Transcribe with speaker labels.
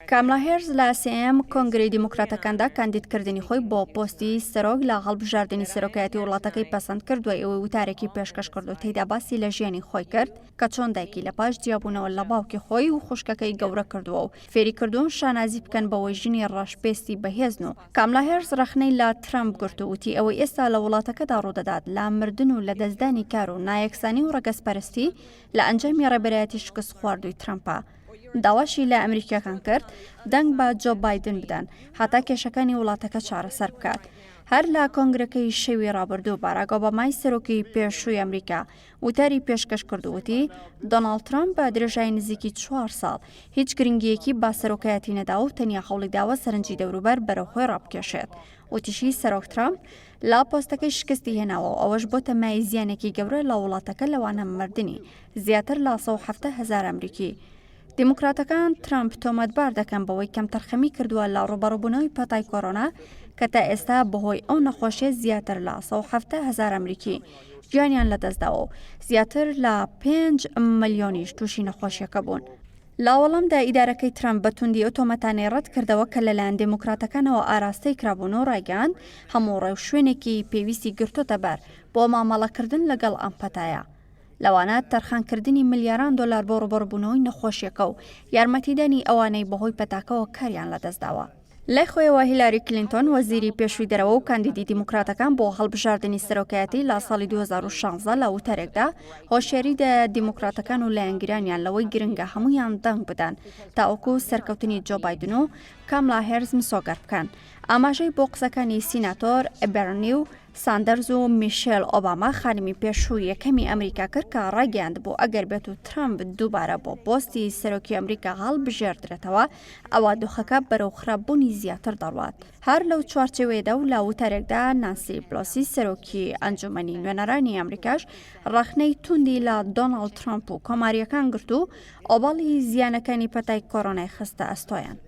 Speaker 1: کاملا هێرز لە سێم کۆنگرەی دیموکراتەکاندا کاندیدکردنی خۆی بۆ پۆستی سەرۆک لە هەڵبژاردننی سەرۆکایەتی وڵاتەکەی پەسەند کردووە ئەوەی وتارێکی پێشکەش کرد و تێیدا باسی لە ژیانی خۆی کرد کە چۆن دایکی لە پاش جیابوونەوە لە باوکی خۆی و خوشکەکەی گەورە کردووە و فێری کردوون شانازی بکەن بەوەی ژنی ڕاشپێستی بەهێزن و کاملا هێرز رەخنەی لە ترەمپ گرت و وتی ئەوەی ئێستا لە وڵاتەکەدا ڕوودەدات لە مردن و لە دەستدانی کار و نایەکسانی و ڕەگەزپەرستی لە ئەنجامی ڕێبەرایەتی شکست خواردووی ترەمپە. داواشی لە ئەمریکیەکان کرد دەنگ بە جۆ بایدن بدەن هەتا کێشەکانی وڵاتەکە چارەسەر بکات. هەر لە کۆنگرەکەی شەوی ڕابردوو باراک ئۆبامای سەرۆکی پێشووی ئەمریکا وتاری پێشکەش کردووتی دۆناڵد ترەمپ بە درێژایی نزیکی 4 ساڵ هیچ گرنگیەکی با سەرۆکایەتی نەدا و تەنیا هەوڵی داوە سەرنجی دەوروبەر بەرەو خۆی ڕابکێشێت. وتیشی سەرۆک ترەمپ لا پۆستەکەی شکستی هێناوە و ئەوەش بۆ تەمای زیانێکی گەورە لە وڵاتەکە لەوانە مردنی زیاتر لە 170,000 ئەمریکی. دیموکراتەکان ترەمپ تۆمەتبار دەکەن بەوەی کەم تەرخەمی کردووە لە ڕوبەڕووبوونەوەی پەتای کۆڕۆنا کە تا ئێستا بەهۆی ئەو نەخۆشیە زیاتر لە 170,000 ئەمریکی گیانیان لەدەستداوە و زیاتر لە 5 ملیۆنیش تووشی نەخۆشیەکە بوون. لاوەڵامدا ئیدارەکەی ترەمپ بە توندی ئۆتۆمەتانەی ڕەت کردەوە کە لەلایەن دیموکراتەکانەوە ئاراستەی کرابوون و ڕایگەاند هەموو ڕێو شوێنێکی پێویستی گرتوتە بەر بۆ مامەڵەکردن لەگەڵ ئەم پەتایە. لەوانە تەرخانکردنی ملیاران دۆلار بۆ ڕوبەڕووبوونەوەی نەخۆشیەکە و یارمەتیدانی ئەوانەی بەهۆی پەتاکەوە کاریان لەدەستداوە. لای خۆیەوە هیلاری کلینتۆن وەزیری پێشووی دەرەوە و کاندیدی دیموکراتەکان بۆ هەڵبژاردننی سەرۆکایەتی لە ساڵی 2016 لە وتارێکدا هۆشیاری دا دیموکراتەکان و لایەنگیرانیان لەوەی گرنگە هەمویان دەنگ بدەن تاوەکو سەرکەوتنی جۆ بایدن و کاملا هێرز مسۆگەر بکەن. ئاماژەی بۆ قسەکانی سیناتۆر بەرنی و ساندەرز و میشێل ئۆباما خانمی پێشووی یەکەمی ئەمریکا کرد کە ڕاگەاند بۆ ئەگەر بێت و ترەمپ دووبارە بۆ پۆستی سەرۆکی ئەمریکا هەڵبژێردرێتەوە ئەوە دۆخەکە بەرەو خراپبوونی زیاتر دەڕوات. هەر لەو چوارچێوەیەدا و لە وتارێکدا نانسی پلۆسی سەرۆکی ئەنجومەنی نوێنەرانی ئەمریکاش رەخنەی توندی لە دۆناڵد ترەمپ و کۆماریەکان گرت و ئۆباڵی زیانەکانی پەتای کۆڕۆنای خستە ئەستۆیان.